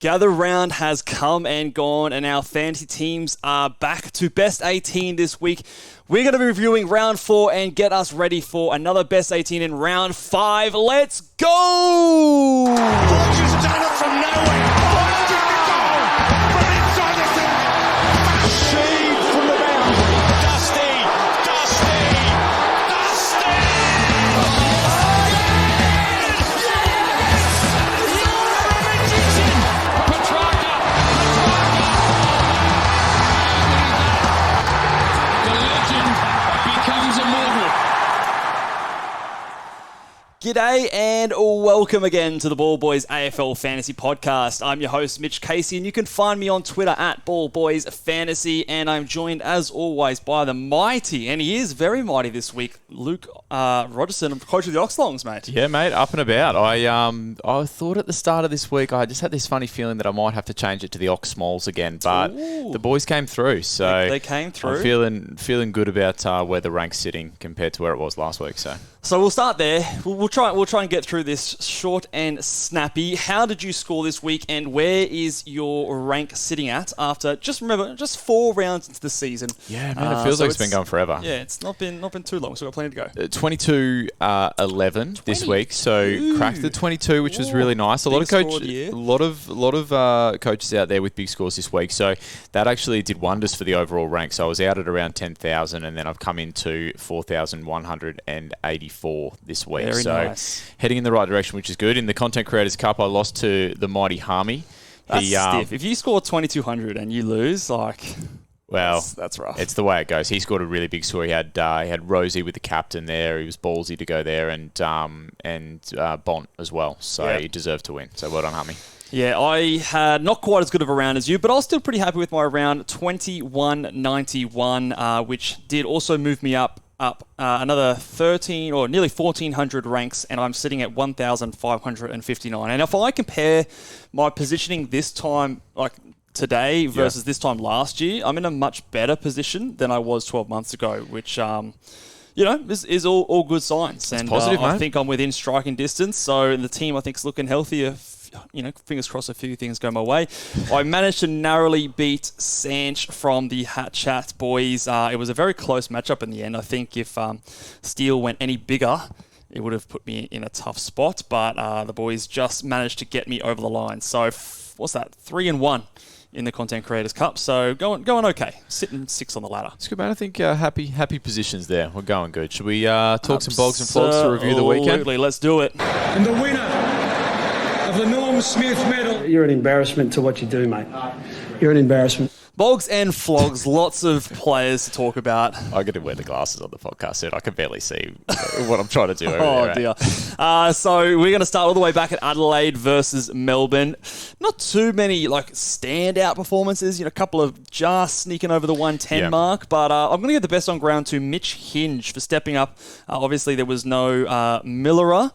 Gather round has come and gone, and our fantasy teams are back to best 18 this week. We're going to be reviewing round 4 and get us ready for another best 18 in round 5. Let's go! Just done it from nowhere. From inside the thing. Shade from the boundary. Dusty. G'day and welcome again to the Ball Boys AFL Fantasy Podcast. I'm your host, Mitch Casey, and you can find me on Twitter at Ball Boys Fantasy, and I'm joined, as always, by the mighty, and he is very mighty this week, Luke Rogerson, coach of the Oxlongs, mate. Yeah, mate, up and about. I thought at the start of this week, I just had this funny feeling that I might have to change it to the Ox Smalls again, but the boys came through, so they came through. I'm feeling good about where the rank's sitting compared to where it was last week. So we'll start there. We'll try and get through this short and snappy. How did you score this week, and where is your rank sitting at after just 4 rounds into the season? Yeah, man, it feels like it's been going forever. Yeah, it's not been too long, so we've got plenty to go. 22-11 this week, so cracked the 22, which was really nice. A lot of coaches out there with big scores this week, so that actually did wonders for the overall rank. So I was out at around 10,000, and then I've come into 4,184 this week. Very nice. Heading in the right direction, which is good. In the Content Creators Cup, I lost to the mighty Harmy. That's stiff. If you score 2,200 and you lose, that's rough. It's the way it goes. He scored a really big score. He had Rosie with the captain there. He was ballsy to go there, and Bont as well. So he deserved to win. So well done, Harmy. Yeah, I had not quite as good of a round as you, but I was still pretty happy with my round, 2191, which did also move me up another 13 or nearly 1,400 ranks, and I'm sitting at 1,559. And if I compare my positioning this time, like today versus this time last year, I'm in a much better position than I was 12 months ago, which is all good signs. It's and positive, I mate. think I'm within striking distance. So the team, I think, is looking healthier. Fingers crossed a few things go my way. I managed to narrowly beat Sanch from the Hat Chat boys. It was a very close matchup in the end. I think if Steele went any bigger, it would have put me in a tough spot. But the boys just managed to get me over the line. So, what's that? 3-1 in the Content Creators Cup. So, going okay. Sitting 6 on the ladder. It's good, man. I think happy positions there. We're going good. Should we talk some bogs and flogs to review the weekend? Absolutely. Let's do it. And the winner of the Norm Smith medal. You're an embarrassment to what you do, mate. You're an embarrassment. Bogs and flogs, lots of players to talk about. I got to wear the glasses on the podcast soon. I can barely see what I'm trying to do over there. Oh, dear. So we're going to start all the way back at Adelaide versus Melbourne. Not too many standout performances. A couple of just sneaking over the 110 mark. But I'm going to give the best on ground to Mitch Hinge for stepping up. Obviously, there was no Millera.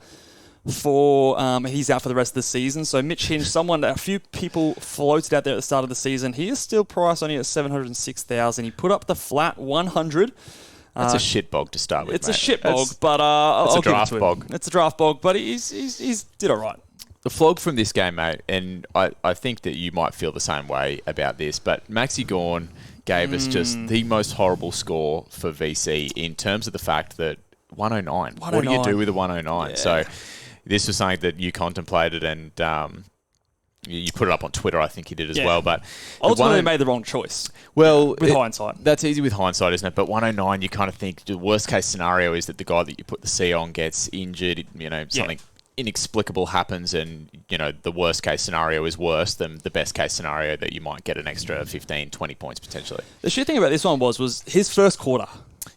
He's out for the rest of the season. So Mitch Hinge, someone that a few people floated out there at the start of the season. He is still priced only at 706,000. He put up the flat 100. That's a shit bog to start with. It's a shit bog, but I'll give it to him. Bog. It's a draft bog, but he's did all right. The flog from this game, mate, and I think that you might feel the same way about this, but Maxi Gawn gave us just the most horrible score for VC in terms of the fact that 109. What do you do with a 109? Yeah. So this was something that you contemplated, and you put it up on Twitter, I think you did as well. But ultimately, made the wrong choice. Well, with hindsight, that's easy with hindsight, isn't it? But 109, you kind of think the worst case scenario is that the guy that you put the C on gets injured. Something inexplicable happens, and the worst case scenario is worse than the best case scenario that you might get an extra 15, 20 points potentially. The shit thing about this one was his first quarter.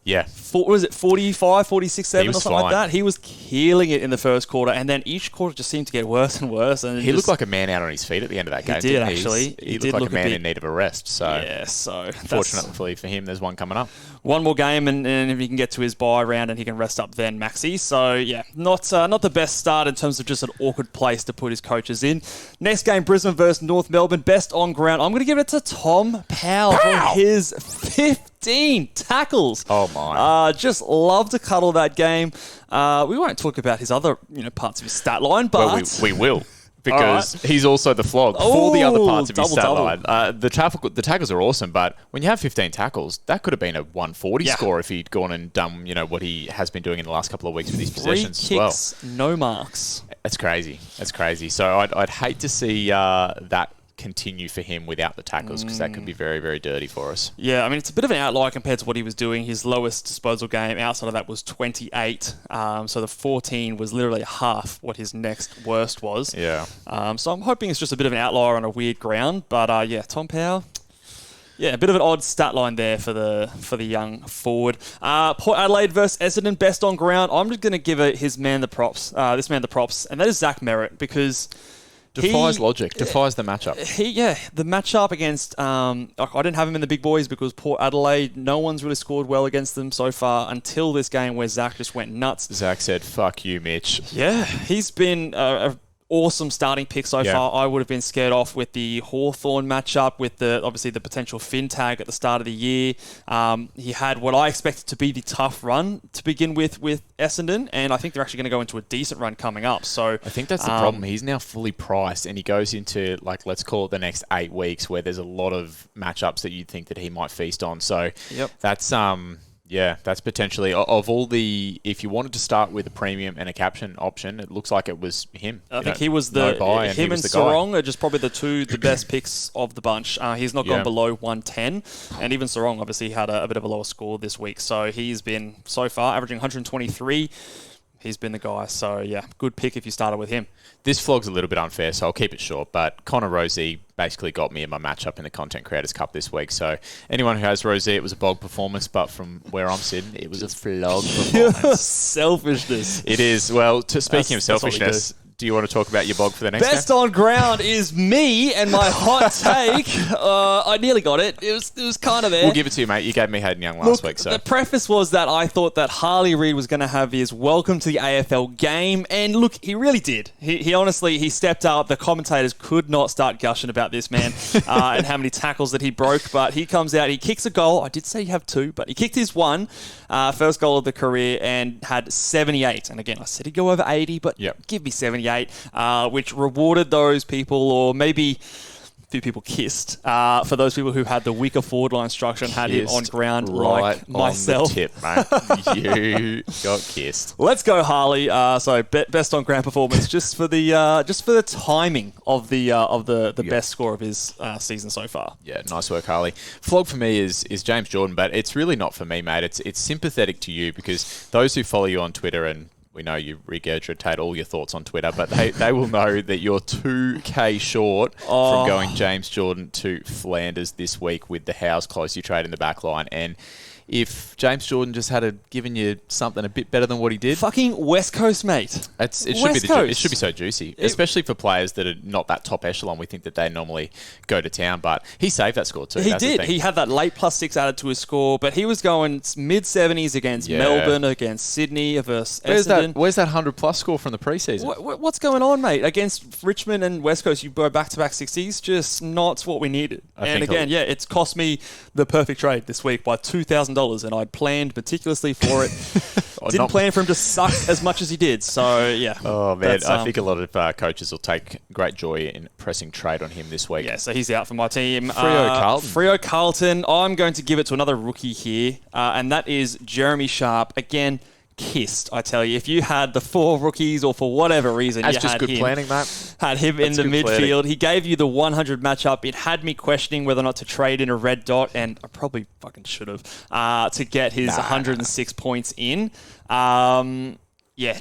Yeah. What was it, 45, 46, 7 or something fine. like that? He was killing it in the first quarter, and then each quarter just seemed to get worse and worse. And he looked like a man out on his feet at the end of that game. He did, actually. He looked like a man in need of a rest. So, fortunately for him, there's one coming up. One more game, and if he can get to his bye round, and he can rest up then, Maxi. So, not the best start in terms of just an awkward place to put his coaches in. Next game, Brisbane versus North Melbourne. Best on ground. I'm going to give it to Tom Powell for his 15 tackles. Oh, my. Just love to cuddle that game. We won't talk about his other parts of his stat line, but... Well, we will. because he's also the flog for the other parts of your stat double. line. The tackles are awesome, but when you have 15 tackles, that could have been a 140 score if he'd gone and done what he has been doing in the last couple of weeks with his possessions as well. 3 kicks, no marks. That's crazy. So I'd hate to see that continue for him without the tackles because that could be very, very dirty for us. Yeah, I mean, it's a bit of an outlier compared to what he was doing. His lowest disposal game outside of that was 28. So the 14 was literally half what his next worst was. Yeah. So I'm hoping it's just a bit of an outlier on a weird ground. But yeah, Tom Powell. Yeah, a bit of an odd stat line there for the young forward. Port Adelaide versus Essendon, best on ground. I'm just going to give this man the props, and that is Zach Merritt, because defies logic, defies the matchup. The matchup against, I didn't have him in the big boys because Port Adelaide, no one's really scored well against them so far until this game where Zach just went nuts. Zach said, "Fuck you, Mitch." Yeah, he's been a awesome starting pick so far. I would have been scared off with the Hawthorn matchup, with obviously the potential fin tag at the start of the year. He had what I expected to be the tough run to begin with Essendon, and I think they're actually going to go into a decent run coming up. So I think that's the problem. He's now fully priced, and he goes into, let's call it the next 8 weeks, where there's a lot of matchups that you'd think that he might feast on. So that's that's potentially, of all the, if you wanted to start with a premium and a caption option, it looks like it was him. I think he was him and Sarong are just probably the best picks of the bunch. He's not gone below 110, and even Sarong obviously had a bit of a lower score this week. So he's been, so far, averaging 123. He's been the guy. So, yeah, good pick if you started with him. This vlog's a little bit unfair, so I'll keep it short. But Connor Rosie basically got me in my matchup in the Content Creators Cup this week. So anyone who has Rosie, it was a bog performance. But from where I'm sitting, it was a flog performance. Selfishness. It is. Well, speaking of selfishness, do you want to talk about your bog for the next Best game? on ground is me and my hot take. I nearly got it. It was kind of there. We'll give it to you, mate. You gave me Hayden Young last week. So the preface was that I thought that Harley Reid was going to have his welcome to the AFL game, and look, he really did. He honestly stepped up. The commentators could not start gushing about this man and how many tackles that he broke. But he comes out, he kicks a goal. I did say you have 2, but he kicked his 1, first goal of the career, and had 78. And again, I said he'd go over 80, but give me 78. Which rewarded those people, or maybe a few people kissed, for those people who had the weaker forward line structure and had him on ground like myself. On the tip, mate. You got kissed. Let's go, Harley. So best on ground performance, just for the timing of the best score of his season so far. Yeah, nice work, Harley. Flog for me is James Jordan, but it's really not for me, mate. It's sympathetic to you, because those who follow you on Twitter, and we know you regurgitate all your thoughts on Twitter, but they will know that you're 2K short from going James Jordan to Flanders this week with the House close you trade in the back line. And if James Jordan just had given you something a bit better than what he did, fucking West Coast, mate. It should be so juicy, especially for players that are not that top echelon. We think that they normally go to town, but he saved that score too. He did. He had that late +6 added to his score, but he was going mid-70s against Melbourne, against Sydney versus Essendon. Where's that 100+ score from the preseason? What's going on, mate? Against Richmond and West Coast, you go back-to-back 60s, just not what we needed. And again, it's cost me the perfect trade this week by $2,000. And I'd planned meticulously for it. Didn't plan for him to suck as much as he did. So, yeah. Oh, man. I think a lot of coaches will take great joy in pressing trade on him this week. Yeah, so he's out for my team. Freo Carlton. I'm going to give it to another rookie here, and that is Jeremy Sharp. Again, kissed, I tell you. If you had the 4 rookies, or for whatever reason That's just good planning, mate. Had him in the midfield. Planning. He gave you the 100 matchup. It had me questioning whether or not to trade in a red dot, and I probably fucking should have, to get his 106 points in.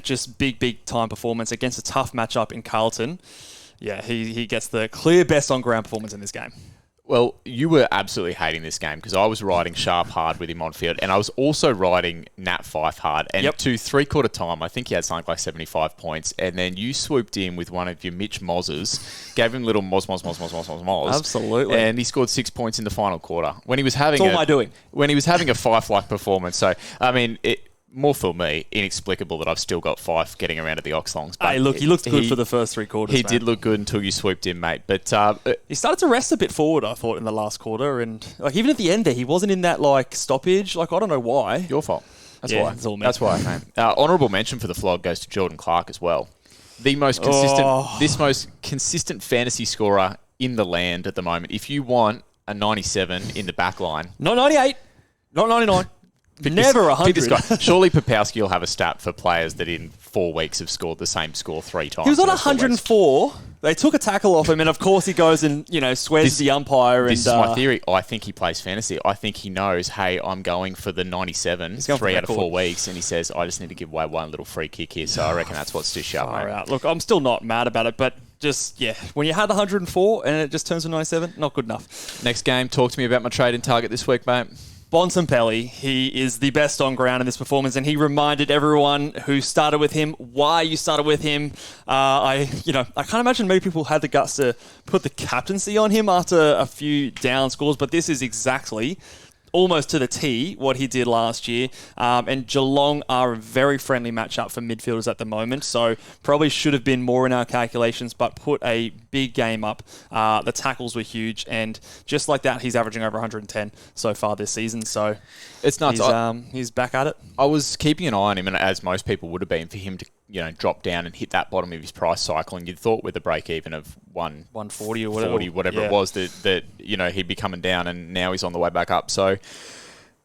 Just big time performance against a tough matchup in Carlton. Yeah, he gets the clear best on ground performance in this game. Well, you were absolutely hating this game because I was riding Sharp hard with him on field, and I was also riding Nat Fyfe hard. And to three-quarter time, I think he had something like 75 points, and then you swooped in with one of your Mitch Mozzes, gave him little moz. Absolutely. And he scored 6 points in the final quarter. When he was having That's all am I doing? When he was having a Fyfe-like performance. So, I mean, more for me, inexplicable that I've still got Fyfe getting around at the Oxlongs. But hey, look, he looked good for the first 3 quarters. He did look good until you swooped in, mate. But he started to rest a bit forward, I thought, in the last quarter, and even at the end there, he wasn't in that stoppage. I don't know why. Your fault. That's why. It's all me. That's why, mate. Honourable mention for the flog goes to Jordan Clark as well. the most consistent fantasy scorer in the land at the moment. If you want a 97 in the back line. Not 98, not 99. Never 100. Surely Popowski will have a stat for players that in 4 weeks have scored the same score 3 times. He was on 104. They took a tackle off him, and of course he goes and swears the umpire. This is my theory. I think he plays fantasy. I think he knows, hey, I'm going for the 97 3 out of 4 weeks, and he says, I just need to give away one little free kick here. So I reckon that's what's just sharp, mate. Look, I'm still not mad about it, but just, when you had 104 and it just turns to 97, not good enough. Next game, talk to me about my trade in target this week, mate. Bontempelli, he is the best on ground in this performance, and he reminded everyone who started with him why you started with him. I can't imagine many people had the guts to put the captaincy on him after a few down scores, but this is exactly almost to the T what he did last year. And Geelong are a very friendly matchup for midfielders at the moment, so probably should have been more in our calculations, but put a big game up. The tackles were huge, and just like that, he's averaging over 110 so far this season. So it's nuts. He's back at it. I was keeping an eye on him, and as most people would have been, for him to drop down and hit that bottom of his price cycle, and you'd thought with a break even of 140 or whatever it was that he'd be coming down, and now he's on the way back up. So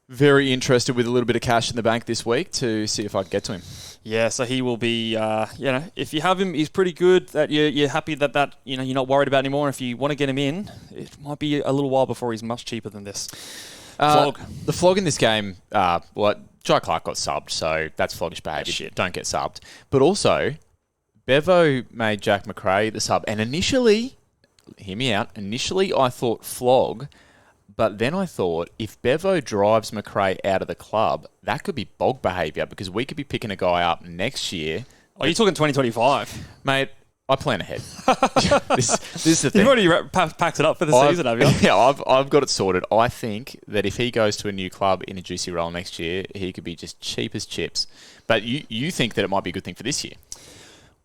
very interested with a little bit of cash in the bank this week to see if I can get to him. Yeah, so he will be, if you have him, he's pretty good. That you're happy that you're not worried about anymore. If you want to get him in, it might be a little while before he's much cheaper than this. Flog. The flog in this game, Jai Clark got subbed, so that's floggish behaviour. Don't get subbed. But also, Bevo made Jack Macrae the sub, and initially, hear me out, I thought flog, but then I thought if Bevo drives Macrae out of the club, that could be bog behaviour, because we could be picking a guy up next year. Oh, you're talking 2025? Mate, I plan ahead. this is the thing. You've already packed it up for the season, have you? Yeah, I've got it sorted. I think that if he goes to a new club in a juicy role next year, he could be just cheap as chips. But you think that it might be a good thing for this year?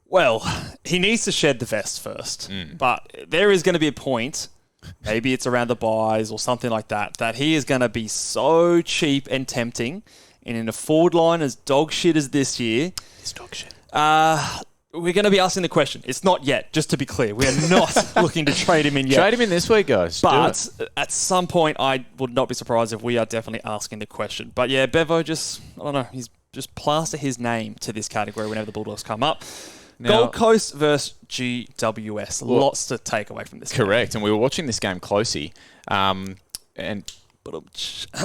Well, he needs to shed the vest first. But there is going to be a point, maybe it's around the buys or something like that he is going to be so cheap and tempting. And in a forward line as dog shit as this year... It's dog shit. We're going to be asking the question. It's not yet, just to be clear. We are not looking to trade him in yet. Trade him in this week, guys. But at some point, I would not be surprised if we are definitely asking the question. But yeah, Bevo he's just plaster his name to this category whenever the Bulldogs come up. Now, Gold Coast versus GWS. Lots to take away from this game. Correct. And we were watching this game closely. And...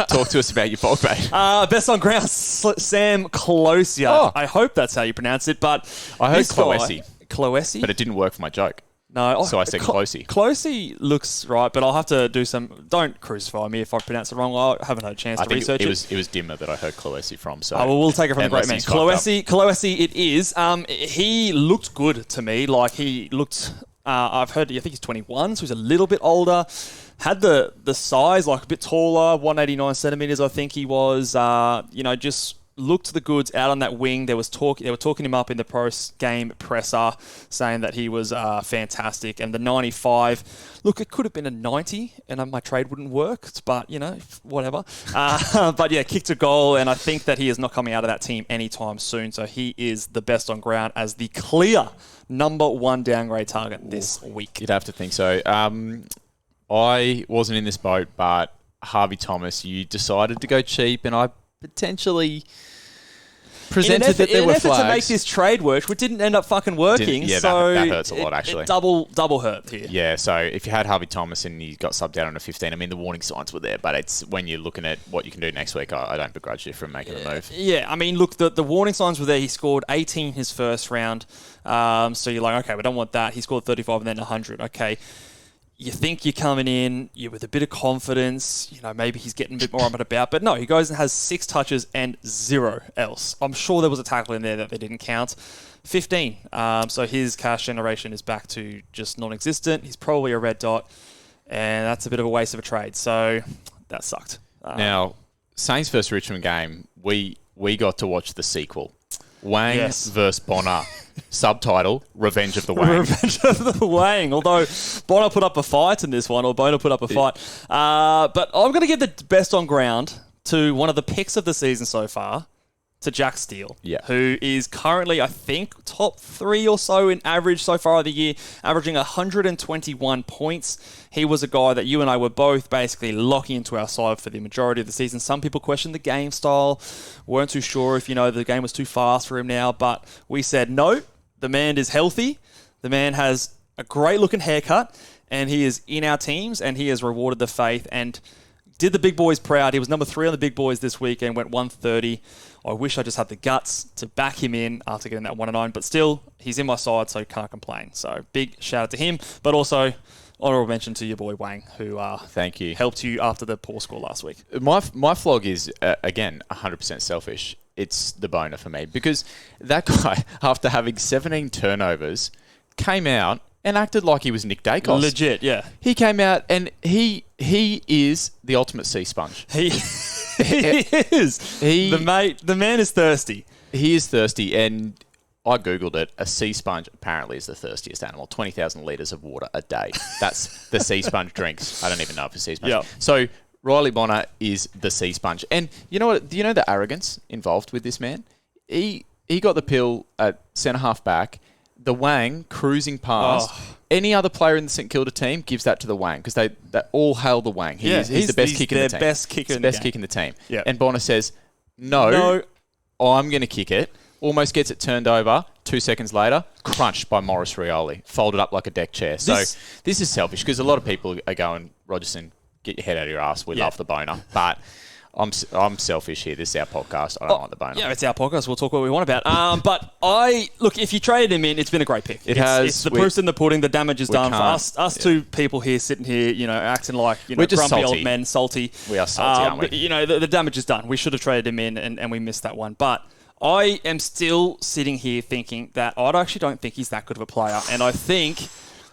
Talk to us about your bulk bait. Best on ground, Sam Closia. Oh. I hope that's how you pronounce it, but I heard Cloesi. Cloesi? But it didn't work for my joke. No. So I said Closey. Closey looks right, but I'll have to do some... Don't crucify me if I pronounce it wrong. I haven't had a chance to research it. It was Dimmer that I heard Cloesi from. So we'll take it from the great man. Cloesi it is. He looked good to me. Like, he looked... I think he's 21, so he's a little bit older. Had the size, like a bit taller, 189 centimetres, I think he was. Just looked the goods out on that wing. They were talking him up in the post-game presser, saying that he was fantastic. And the 95, look, it could have been a 90, and my trade wouldn't work, but, whatever. But yeah, kicked a goal, and I think that he is not coming out of that team anytime soon. So he is the best on ground as the clear number one downgrade target this week. You'd have to think so. I wasn't in this boat, but Harvey Thomas, you decided to go cheap, and I potentially presented that there were flags. In an effort to make this trade work, which didn't end up fucking working. So that hurts a lot, actually. It double hurt here. Yeah, so if you had Harvey Thomas and you got subbed out on a 15, I mean, the warning signs were there, but it's when you're looking at what you can do next week, I don't begrudge you from making a move. Yeah, I mean, look, the warning signs were there. He scored 18 his first round. So you're like, okay, we don't want that. He scored 35 and then 100. Okay. You think you're coming in, you're with a bit of confidence, maybe he's getting a bit more up and about, but no, he goes and has 6 touches and 0 else. I'm sure there was a tackle in there that they didn't count. 15. So his cash generation is back to just non-existent. He's probably a red dot, and that's a bit of a waste of a trade. So that sucked. Now, Saints versus Richmond game, we got to watch the sequel. Wang versus Bonner. Subtitle, Revenge of the Wang. Revenge of the Wang. Although Bonner put up a fight in this one, or Bonner put up a fight. But I'm going to give the best on ground to one of the picks of the season so far, to Jack Steele, Yeah. who is currently, I think, top 3 or so in average so far of the year, averaging 121 points. He was a guy that you and I were both basically locking into our side for the majority of the season. Some people questioned the game style, weren't too sure if, the game was too fast for him now, but we said, no, the man is healthy. The man has a great-looking haircut, and he is in our teams, and he has rewarded the faith and did the big boys proud. He was number 3 on the big boys this week and went 130. I wish I just had the guts to back him in after getting that 109, but still, he's in my side, so can't complain. So big shout out to him, but also honourable mention to your boy Wang, who thank you, helped you after the poor score last week. My flog is, again, 100% selfish. It's the boner for me because that guy, after having 17 turnovers, came out and acted like he was Nick Dacos. Legit, yeah. He came out and he is the ultimate sea sponge. He is. The man is thirsty. He is thirsty, and I Googled it. A sea sponge apparently is the thirstiest animal. 20,000 litres of water a day. That's the sea sponge drinks. I don't even know if it's sea sponge. Yep. So Riley Bonner is the sea sponge. And you know what? Do you know the arrogance involved with this man? He got the pill at centre-half back. The Wang cruising past. Oh. Any other player in the St Kilda team gives that to the Wang because they all hail the Wang. He's the best kicker in the team. Best kicker in the best kick in the team. Yep. And Bonner says, no, I'm going to kick it. Almost gets it turned over. 2 seconds later, crunched by Maurice Rioli. Folded up like a deck chair. So this is selfish because a lot of people are going, Rogerson, get your head out of your ass. We love the boner. But I'm selfish here. This is our podcast. I don't like the boner. Yeah, it's our podcast. We'll talk what we want about. But look, if you traded him in, it's been a great pick. It's the proof's in the pudding. The damage is done. For us two people here, sitting here, acting like, we're just grumpy salty. old men, salty. We are salty, aren't we? The damage is done. We should have traded him in, and we missed that one. But I am still sitting here thinking that I actually don't think he's that good of a player. And I think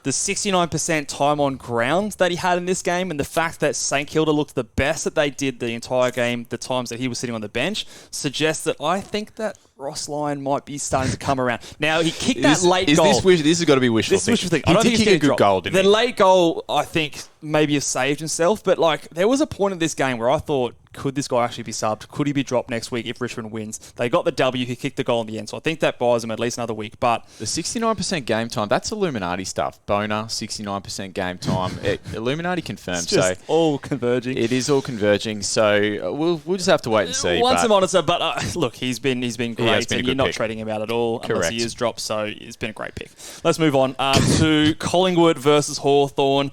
the 69% time on ground that he had in this game and the fact that St Kilda looked the best that they did the entire game, the times that he was sitting on the bench, suggests that I think that Ross Lyon might be starting to come around. Now, he kicked that late goal. This has got to be wishful thinking. I don't think he did kick a good goal, didn't he? The late goal, I think, maybe have saved himself, but there was a point in this game where I thought, could this guy actually be subbed? Could he be dropped next week if Richmond wins? They got the W. He kicked the goal in the end, so I think that buys him at least another week. But the 69% game time, that's Illuminati stuff. Boner, 69% game time. Illuminati confirmed. It's just all converging. It is all converging. So we'll just have to wait and see. Once a monitor, but look, he's been great, and you're not trading him out at all unless he is dropped. So it's been a great pick. Let's move on to Collingwood versus Hawthorn.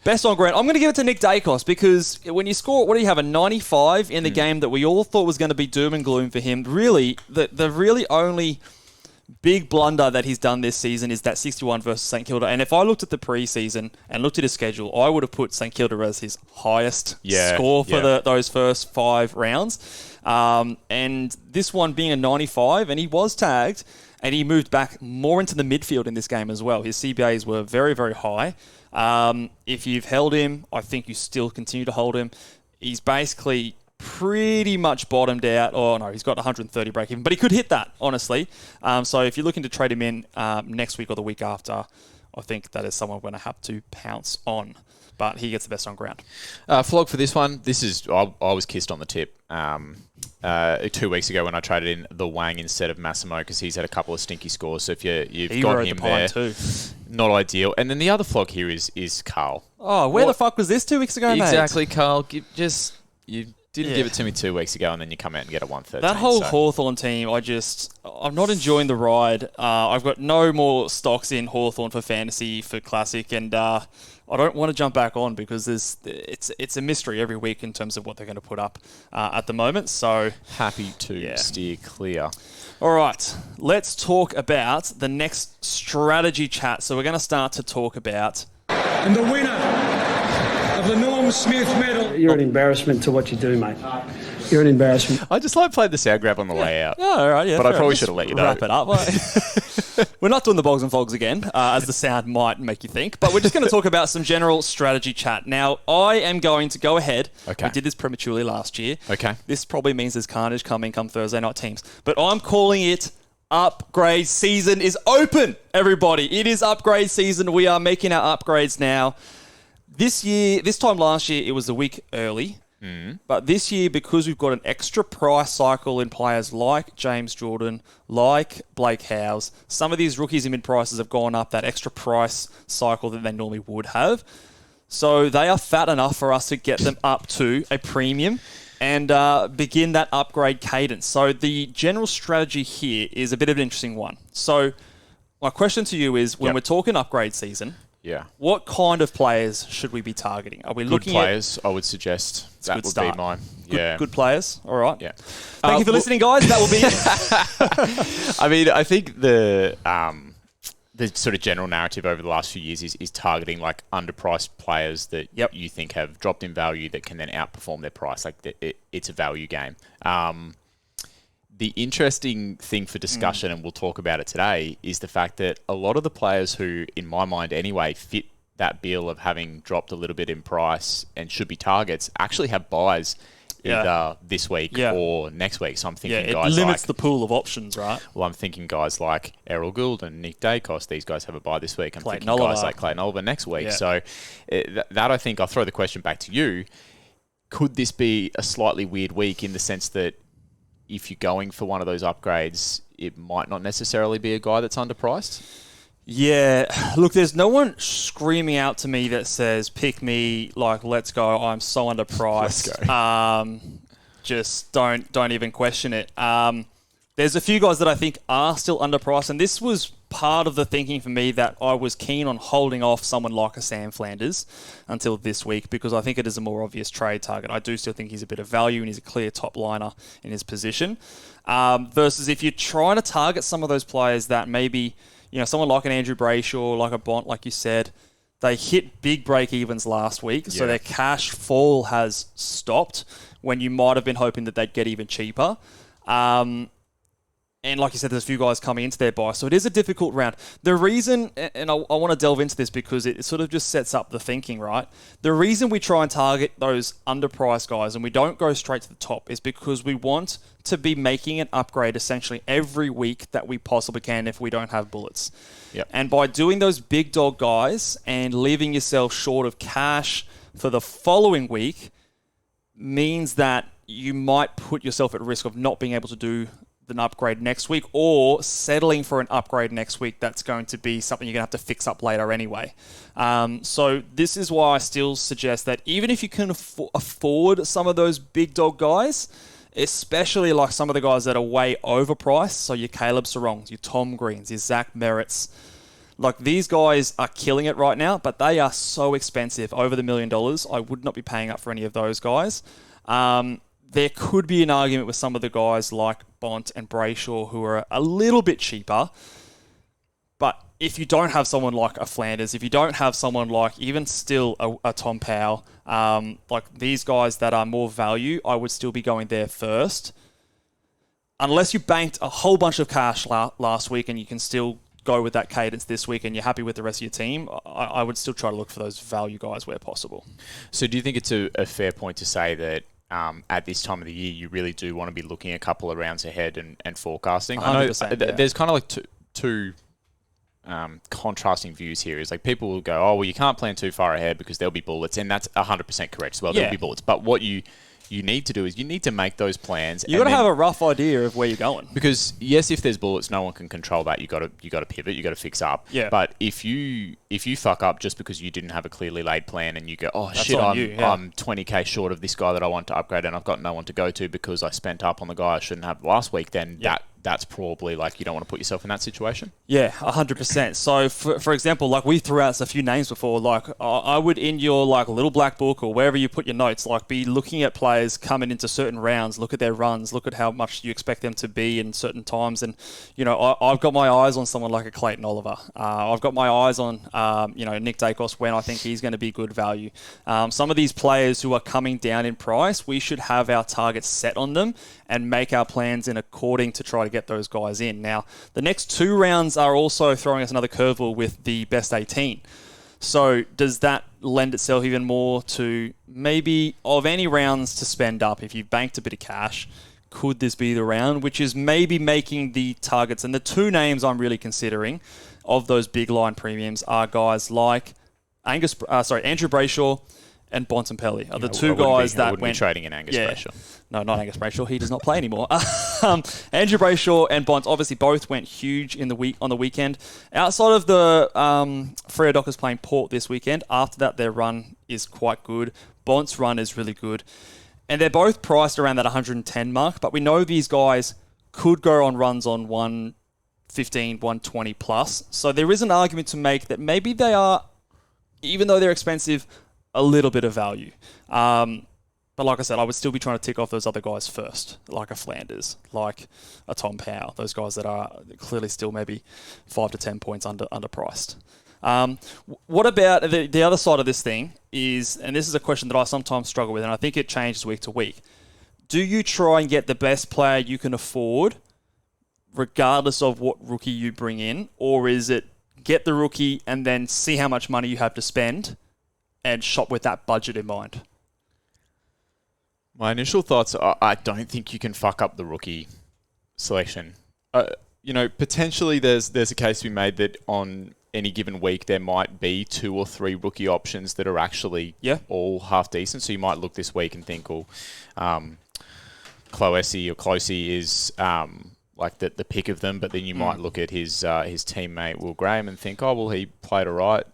Best on ground. I'm going to give it to Nick Dacos because when you score, what do you have, a 95 in the game that we all thought was going to be doom and gloom for him, really, the really only big blunder that he's done this season is that 61 versus St Kilda. And if I looked at the preseason and looked at his schedule, I would have put St Kilda as his highest score for those first 5 rounds. And this one being a 95, and he was tagged, and he moved back more into the midfield in this game as well. His CBAs were very, very high. If you've held him, I think you still continue to hold him. He's basically pretty much bottomed out. Oh, no, he's got 130 break even, but he could hit that, honestly. So if you're looking to trade him in next week or the week after, I think that is someone we're going to have to pounce on. But he gets the best on ground. Flog for this one. This is I was kissed on the tip 2 weeks ago when I traded in the Wang instead of Massimo because he's had a couple of stinky scores. So if you've got him there, too. Not ideal. And then the other flog here is Carl. Oh, where the fuck was this 2 weeks ago, mate? Exactly, Carl. You didn't give it to me 2 weeks ago, and then you come out and get a 113. That whole Hawthorn team, I'm not enjoying the ride. I've got no more stocks in Hawthorn for fantasy, for classic, and I don't want to jump back on because it's a mystery every week in terms of what they're going to put up at the moment. So happy to steer clear. All right, let's talk about the next strategy chat. So we're going to start to talk about... And the winner of the Norm Smith medal. You're an embarrassment to what you do, mate. You're an embarrassment. I just played the sound grab on the way out. Oh, all right, yeah. But I probably should have let you know. Wrap it up. We're not doing the Bogs and Flogs again, as the sound might make you think. But we're just going to talk about some general strategy chat. Now, I am going to go ahead. Okay. We did this prematurely last year. Okay. This probably means there's carnage coming come Thursday night teams. But I'm calling it upgrade season is open, everybody. It is upgrade season. We are making our upgrades now. This time last year, it was a week early. But this year, because we've got an extra price cycle in players like James Jordan, like Blake Howes, some of these rookies in mid-prices have gone up that extra price cycle that they normally would have. So they are fat enough for us to get them up to a premium and begin that upgrade cadence. So the general strategy here is a bit of an interesting one. So my question to you is, when we're talking upgrade season, what kind of players should we be targeting? Are we looking at... Good players, I would suggest. That would be mine. Good players. All right. Yeah. Thank you for listening, guys. That will be it. I mean, I think the sort of general narrative over the last few years is targeting like underpriced players that you think have dropped in value that can then outperform their price. Like it's a value game. The interesting thing for discussion, and we'll talk about it today, is the fact that a lot of the players who, in my mind anyway, fit that bill of having dropped a little bit in price and should be targets actually have buys either this week or next week. So I'm thinking guys it limits the pool of options, right? Well, I'm thinking guys like Errol Gould and Nick Dacos. These guys have a buy this week. I'm Clayton thinking guys Oliver. like Clayton Oliver next week. Yeah. So that I think, I'll throw the question back to you. Could this be a slightly weird week in the sense that if you're going for one of those upgrades, it might not necessarily be a guy that's underpriced? Yeah. Look, there's no one screaming out to me that says, pick me, like, let's go, I'm so underpriced. Let's go. Just don't even question it. There's a few guys that I think are still underpriced, and this was part of the thinking for me that I was keen on holding off someone like a Sam Flanders until this week, because I think it is a more obvious trade target. I do still think he's a bit of value and he's a clear top liner in his position. Versus if you're trying to target some of those players that maybe, someone like an Andrew Brayshaw, like a Bont, like you said, they hit big break-evens last week, so their cash fall has stopped when you might have been hoping that they'd get even cheaper. And like you said, there's a few guys coming into their buy. So it is a difficult round. The reason, and I want to delve into this because it sort of just sets up the thinking, right? The reason we try and target those underpriced guys and we don't go straight to the top is because we want to be making an upgrade essentially every week that we possibly can if we don't have bullets. Yep. And by doing those big dog guys and leaving yourself short of cash for the following week means that you might put yourself at risk of not being able to do an upgrade next week, or settling for an upgrade next week that's going to be something you're going to have to fix up later anyway. So this is why I still suggest that even if you can afford some of those big dog guys, especially like some of the guys that are way overpriced, so your Caleb Sarongs, your Tom Greens, your Zach Merritts, like these guys are killing it right now, but they are so expensive, over the $1 million. I would not be paying up for any of those guys. There could be an argument with some of the guys like Bont and Brayshaw who are a little bit cheaper. But if you don't have someone like a Flanders, if you don't have someone like even still a Tom Powell, like these guys that are more value, I would still be going there first. Unless you banked a whole bunch of cash last week and you can still go with that cadence this week and you're happy with the rest of your team, I would still try to look for those value guys where possible. So do you think it's a fair point to say that at this time of the year, you really do want to be looking a couple of rounds ahead and forecasting? I know there's kind of like two contrasting views here. Is like people will go, oh, well, you can't plan too far ahead because there'll be bullets, and that's 100% correct as well. There'll be bullets. But what you need to do is you need to make those plans. You got to have a rough idea of where you're going. Because yes, if there's bullets, no one can control that. You got to pivot. You got to fix up. Yeah. But if you fuck up just because you didn't have a clearly laid plan and you go, oh that's shit, I'm $20K short of this guy that I want to upgrade and I've got no one to go to because I spent up on the guy I shouldn't have last week, then that's probably like you don't want to put yourself in that situation. Yeah, 100%. So, for example, like we threw out a few names before, like I would in your like little black book or wherever you put your notes, like be looking at players coming into certain rounds, look at their runs, look at how much you expect them to be in certain times. And, I've got my eyes on someone like a Clayton Oliver. I've got my eyes on, Nick Dacos when I think he's going to be good value. Some of these players who are coming down in price, we should have our targets set on them and make our plans in according to try to get those guys in. Now, the next two rounds are also throwing us another curveball with the best 18. So does that lend itself even more to maybe of any rounds to spend up? If you've banked a bit of cash, could this be the round? Which is maybe making the targets. And the two names I'm really considering of those big line premiums are guys like Andrew Brayshaw and Bontempelli are the I two wouldn't guys I that wouldn't went... be trading in Angus Brayshaw. No, not Angus Brayshaw. He does not play anymore. Andrew Brayshaw and Bonds obviously both went huge on the weekend. Outside of the Freo Dockers playing Port this weekend, after that their run is quite good. Bonds' run is really good. And they're both priced around that 110 mark, but we know these guys could go on runs on 115, 120 plus. So there is an argument to make that maybe they are, even though they're expensive, a little bit of value. But like I said, I would still be trying to tick off those other guys first, like a Flanders, like a Tom Powell, those guys that are clearly still maybe 5 to 10 points underpriced. What about the other side of this thing is, and this is a question that I sometimes struggle with, and I think it changes week to week. Do you try and get the best player you can afford, regardless of what rookie you bring in, or is it get the rookie and then see how much money you have to spend and shop with that budget in mind? My initial thoughts are I don't think you can fuck up the rookie selection. Potentially there's a case to be made that on any given week there might be 2 or 3 rookie options that are actually all half decent. So you might look this week and think, Cloesi or Closey is like the pick of them, but then you might look at his teammate Will Graham and think, he played all right.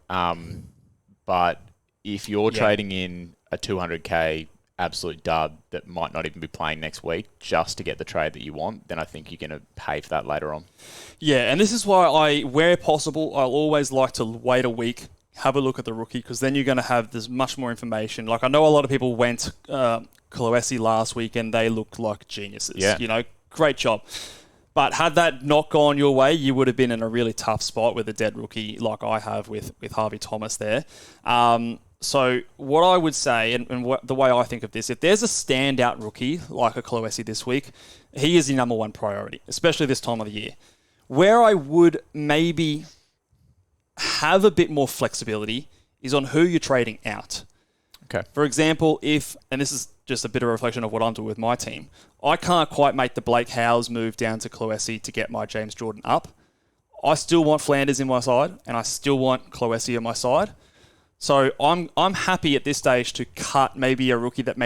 But if you're trading in a 200k absolute dud that might not even be playing next week just to get the trade that you want, then I think you're going to pay for that later on. Yeah, and this is why where possible, I'll always like to wait a week, have a look at the rookie, because then you're going to have this much more information. Like, I know a lot of people went Cloesi last week and they looked like geniuses. Yeah. Great job. But had that not gone your way, you would have been in a really tough spot with a dead rookie like I have with Harvey Thomas there. So what I would say, and the way I think of this, if there's a standout rookie like a Cloesi this week, he is the number one priority, especially this time of the year. Where I would maybe have a bit more flexibility is on who you're trading out. Okay. For example, and this is just a bit of a reflection of what I'm doing with my team, I can't quite make the Blake Howes move down to Cloesi to get my James Jordan up. I still want Flanders in my side, and I still want Cloesi on my side. So I'm happy at this stage to cut maybe a rookie that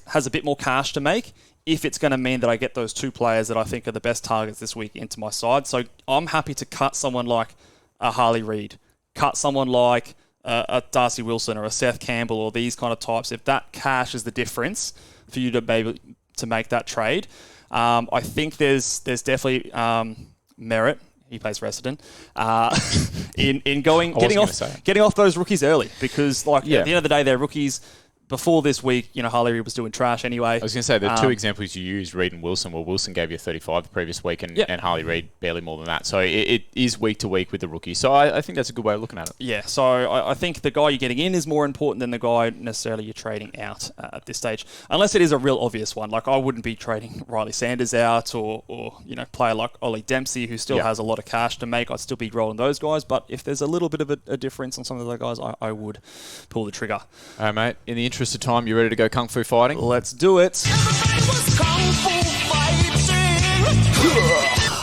has a bit more cash to make if it's going to mean that I get those 2 players that I think are the best targets this week into my side. So I'm happy to cut someone like a Harley Reid, cut someone like a Darcy Wilson or a Seth Campbell or these kind of types. If that cash is the difference for you to be able to make that trade, I think there's definitely merit. He plays for Essendon. In getting off those rookies early, because at the end of the day, they're rookies. Before this week, Harley Reid was doing trash anyway. I was going to say, the 2 examples you used, Reid and Wilson, well, Wilson gave you 35 the previous week and Harley Reid barely more than that. So it is week to week with the rookie. So I think that's a good way of looking at it. Yeah, so I think the guy you're getting in is more important than the guy necessarily you're trading out at this stage. Unless it is a real obvious one. Like, I wouldn't be trading Riley Sanders out or player like Ollie Dempsey, who still has a lot of cash to make. I'd still be rolling those guys. But if there's a little bit of a difference on some of the other guys, I would pull the trigger. All right, mate. In the interest of time, you ready to go kung fu fighting? Let's do it.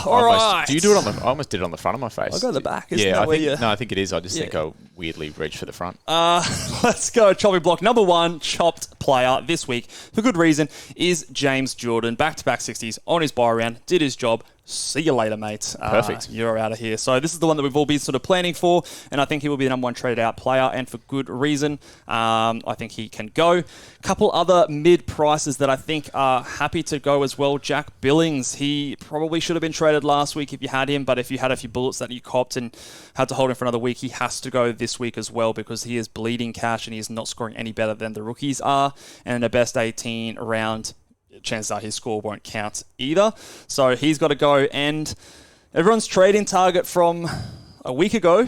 All right. Do you do it on the? I almost did it on the front of my face. I'll go to the back. I think it is. I just think I weirdly reached for the front. Let's go. Chopping block number 1, chopped player this week, for good reason, is James Jordan. Back-to-back 60s on his buy round. Did his job. See you later, mate. Perfect. You're out of here. So this is the one that we've all been sort of planning for, and I think he will be the number 1 traded out player, and for good reason. I think he can go. Couple other mid prices that I think are happy to go as well. Jack Billings. He probably should have been traded last week if you had him, but if you had a few bullets that you copped and had to hold him for another week, he has to go this week as well, because he is bleeding cash and he is not scoring any better than the rookies are. And in the best 18 round, chances are his score won't count either. So he's got to go. And everyone's trading target from a week ago,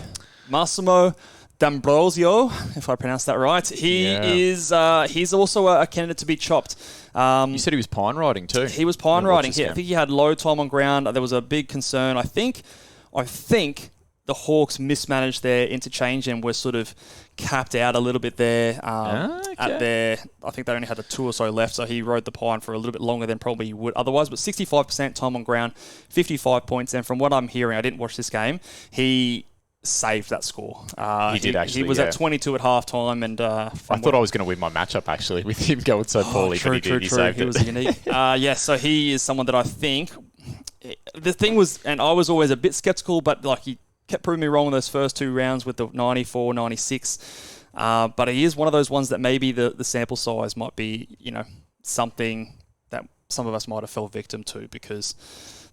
Massimo D'Ambrosio, if I pronounce that right. He's also a candidate to be chopped. You said he was pine riding too. He was pine riding. I think he had low time on ground. There was a big concern. I think the Hawks mismanaged their interchange and were sort of capped out a little bit there at their... I think they only had a 2 or so left, so he rode the pine for a little bit longer than probably he would otherwise. But 65% time on ground, 55 points. And from what I'm hearing, I didn't watch this game, he saved that score. He did actually. He was at 22 at halftime, and I thought I was going to win my matchup actually with him going so poorly, true, but he did. He true. saved He it. was unique. So he is someone that I think. The thing was, and I was always a bit skeptical, but like he kept proving me wrong in those first 2 rounds with the 94, 96. But he is one of those ones that maybe the sample size might be, something that some of us might have fell victim to, because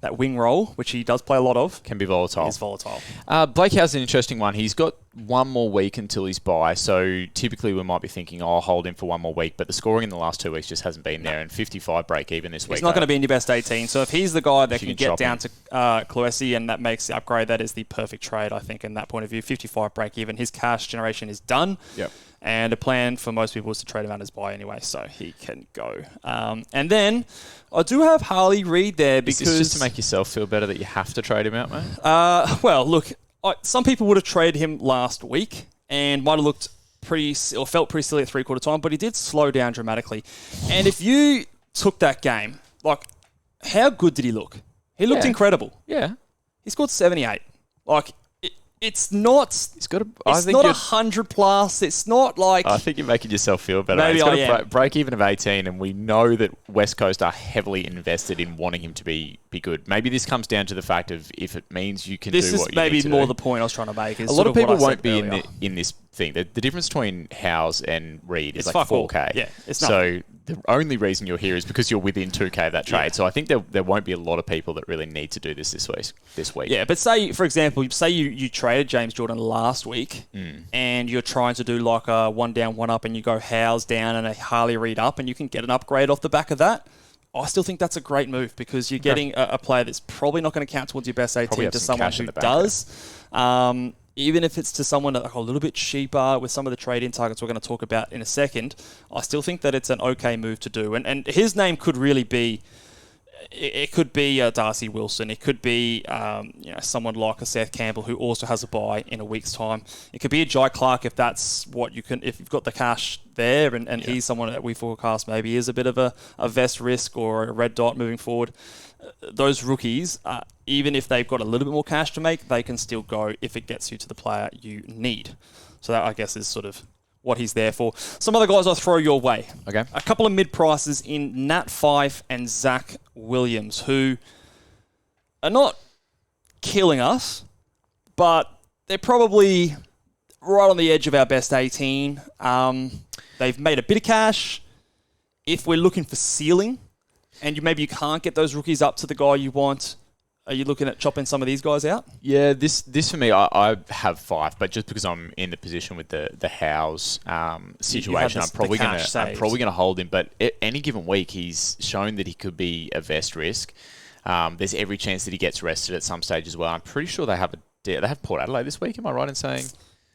that wing role, which he does play a lot of, Can be volatile. is volatile. Blake has an interesting one. He's got one more week until his bye, so typically we might be thinking, I'll hold him for one more week, but the scoring in the last 2 weeks just hasn't been there, and 55 break even this week. He's not going to be in your best 18, so if he's the guy that can get chop down him. to Cloesi and that makes the upgrade, that is the perfect trade, I think, in that point of view. 55 break even. His cash generation is done. Yep. And the plan for most people is to trade him out as buy anyway, so he can go. And then I do have Harley Reid there because... Is this just to make yourself feel better that you have to trade him out, mate? Well, look, some people would have traded him last week and might have looked felt pretty silly at 3/4 time, but he did slow down dramatically. And if you took that game, like, how good did he look? He looked incredible. Yeah. He scored 78. Like, it's not... He's got It's not 100 plus. It's not like... I think you're making yourself feel better. Maybe He's got I a am. break even of 18, and we know that West Coast are heavily invested in wanting him to be good. Maybe this comes down to the fact of if it means you can do what you need to do. This is maybe more the point I was trying to make. A lot of people won't be in this thing. The difference between Howes and Reid is It's like fuck all. 4K. Yeah, it's so the only reason you're here is because you're within 2K of that trade. Yeah. So I think there won't be a lot of people that really need to do this week. Yeah, but say, for example, you traded James Jordan last week and you're trying to do like a 1 down, 1 up, and you go Howes down and a Harley Reid up, and you can get an upgrade off the back of that. I still think that's a great move because you're getting a player that's probably not going to count towards your best 18 to someone who does. Even if it's to someone like a little bit cheaper with some of the trade-in targets we're going to talk about in a second, I still think that it's an okay move to do. And his name could really be... It could be Darcy Wilson. It could be someone like a Seth Campbell who also has a buy in a week's time. It could be a Jai Clark if that's what you can. If you've got the cash there, and he's someone that we forecast maybe is a bit of a vest risk or a red dot moving forward. Those rookies, even if they've got a little bit more cash to make, they can still go if it gets you to the player you need. So that, I guess, is sort of what he's there for. Some other guys I'll throw your way. Okay. A couple of mid-prices in Nat Fife and Zach Williams, who are not killing us, but they're probably right on the edge of our best 18. They've made a bit of cash. If we're looking for ceiling, and maybe you can't get those rookies up to the guy you want, are you looking at chopping some of these guys out? Yeah, this for me, I have 5, but just because I'm in the position with the Howes situation, I'm probably gonna hold him. But any given week, he's shown that he could be a vest risk. There's every chance that he gets rested at some stage as well. I'm pretty sure they have Port Adelaide this week. Am I right in saying?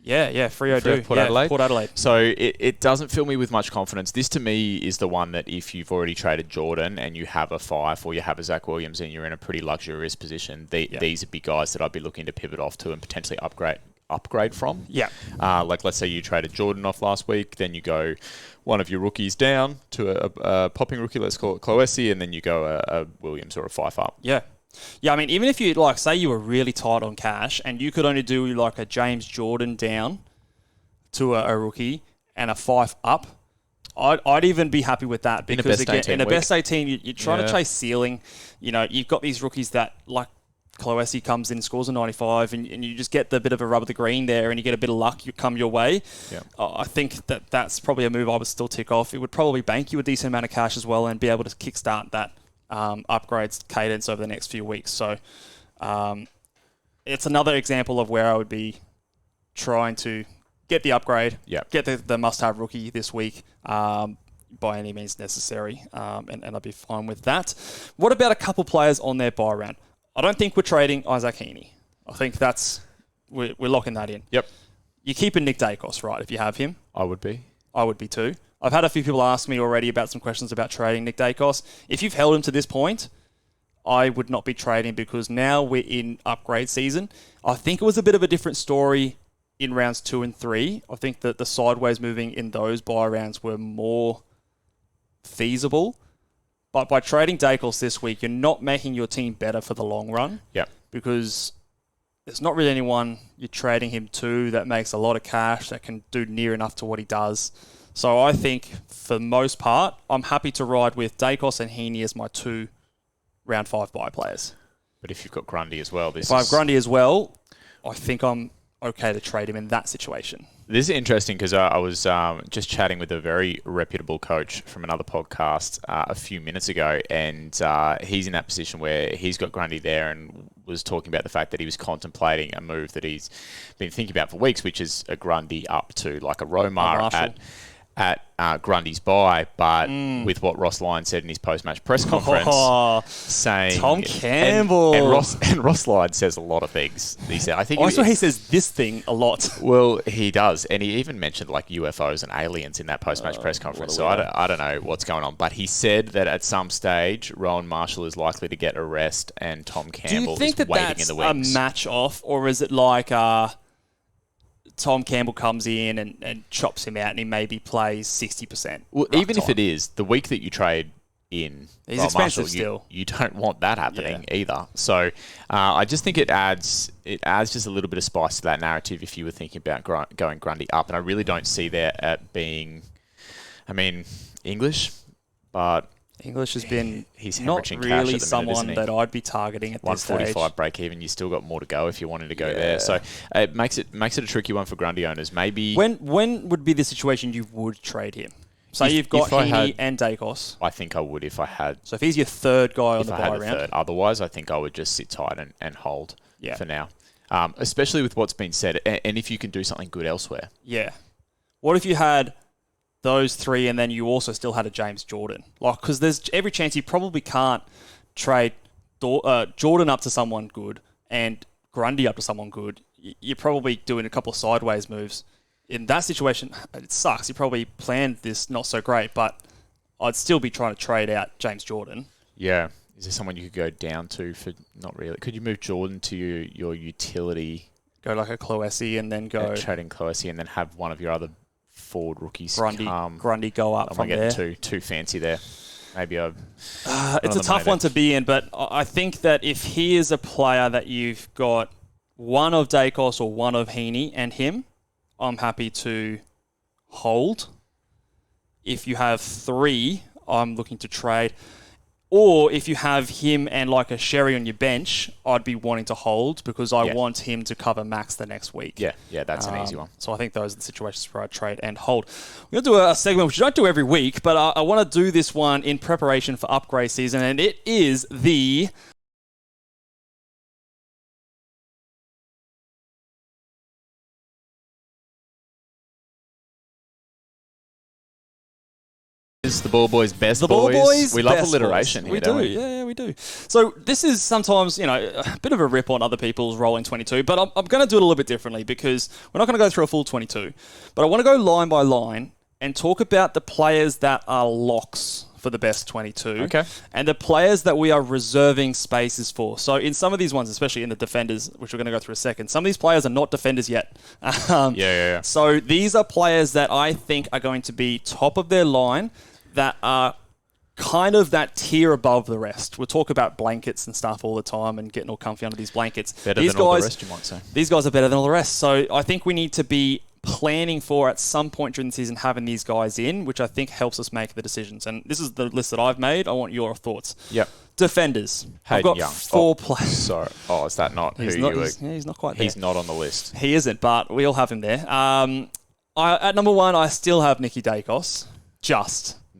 Yeah, Freo do. Port Adelaide. Port Adelaide. So it doesn't fill me with much confidence. This, to me, is the one that if you've already traded Jordan and you have a Fife or you have a Zach Williams and you're in a pretty luxurious position, these would be guys that I'd be looking to pivot off to and potentially upgrade from. Yeah. Like, let's say you traded Jordan off last week, then you go one of your rookies down to a popping rookie, let's call it Cloesi, and then you go a Williams or a Fife up. Yeah. Yeah, I mean, even if you, say you were really tight on cash and you could only do, a James Jordan down to a rookie and a Fife up, I'd even be happy with that because, in a best 18, you're trying to chase ceiling. You've got these rookies that, like Cloesi comes in, scores a 95, and you just get the bit of a rub of the green there and you get a bit of luck come your way. Yeah. I think that's probably a move I would still tick off. It would probably bank you a decent amount of cash as well and be able to kickstart that upgrades cadence over the next few weeks. So it's another example of where I would be trying to get the upgrade, get the must-have rookie this week by any means necessary, and I'd be fine with that. What about a couple players on their buy round? I don't think we're trading Isaac Heaney. I think we're locking that in. Yep. You're keeping Nick Dacos, right, if you have him? I would be. I would be too. I've had a few people ask me already about some questions about trading Nick Dacos. If you've held him to this point, I would not be trading because now we're in upgrade season. I think it was a bit of a different story in rounds 2 and 3. I think that the sideways moving in those buy rounds were more feasible. But by trading Dacos this week, you're not making your team better for the long run. Yeah. Because there's not really anyone you're trading him to that makes a lot of cash, that can do near enough to what he does. So I think, for the most part, I'm happy to ride with Dacos and Heaney as my 2 round 5 buy players. But if you've got Grundy as well, if I have Grundy as well, I think I'm okay to trade him in that situation. This is interesting because I was just chatting with a very reputable coach from another podcast a few minutes ago, and he's in that position where he's got Grundy there and was talking about the fact that he was contemplating a move that he's been thinking about for weeks, which is a Grundy up to like a Romar at Grundy's buy, but with what Ross Lyon said in his post-match press conference, saying Tom Campbell and Ross Lyon says a lot of things. He said, I think he says this thing a lot. Well, he does, and he even mentioned like UFOs and aliens in that post-match press conference. So I don't know what's going on, but he said that at some stage Rowan Marshall is likely to get a rest, and Tom Campbell is waiting in the wings. A match off, or is it like Tom Campbell comes in and chops him out and he maybe plays 60%? Well, even if it is, the week that you trade in he's expensive still. You don't want that happening either. So I just think it adds just a little bit of spice to that narrative if you were thinking about going Grundy up. And I really don't see that at being, English, but... English has been he's not really someone that I'd be targeting at this stage. 145 break even. You still got more to go if you wanted to go there. So it makes it a tricky one for Grundy owners. Maybe when would be the situation you would trade him? So you've got Heaney and Dacos. I think I would if I had. So if he's your third guy on the buy round. Third. Otherwise, I think I would just sit tight and hold for now. Especially with what's been said, and if you can do something good elsewhere. Yeah. What if you had those 3, and then you also still had a James Jordan? Because there's every chance you probably can't trade Jordan up to someone good and Grundy up to someone good. You're probably doing a couple of sideways moves. In that situation, it sucks. You probably planned this not so great, but I'd still be trying to trade out James Jordan. Yeah. Is there someone you could go down to for not really? Could you move Jordan to your utility? Go like a Cloesi and then go... trading Cloesi and then have one of your other forward rookies Grundy go up from there. Too fancy there. Maybe it's a tough one to be in, but I think that if he is a player that you've got one of Dacos or one of Heaney and him, I'm happy to hold. If you have 3, I'm looking to trade. Or if you have him and like a Sherry on your bench, I'd be wanting to hold because I want him to cover Max the next week. Yeah, that's an easy one. So I think those are the situations where I trade and hold. We're going to do a segment which I don't do every week, but I want to do this one in preparation for upgrade season, and it is the... Is the Ball Boys best boys? We love alliteration here, don't we? Yeah, we do. So this is sometimes, a bit of a rip on other people's rolling 22, but I'm going to do it a little bit differently because we're not going to go through a full 22. But I want to go line by line and talk about the players that are locks for the best 22. Okay. And the players that we are reserving spaces for. So in some of these ones, especially in the defenders, which we're going to go through a second, some of these players are not defenders yet. Yeah. So these are players that I think are going to be top of their line, that are kind of that tier above the rest. We'll talk about blankets and stuff all the time and getting all comfy under these blankets. Better than all the rest, you might say. These guys are better than all the rest. So I think we need to be planning for, at some point during the season, having these guys in, which I think helps us make the decisions. And this is the list that I've made. I want your thoughts. Yep. Defenders. I've got Young. 4 players. Sorry. Oh, is that not he's who not, you were? He's not quite there. He's not on the list. He isn't, but we all have him there. At number 1, I still have Nicky Dacos.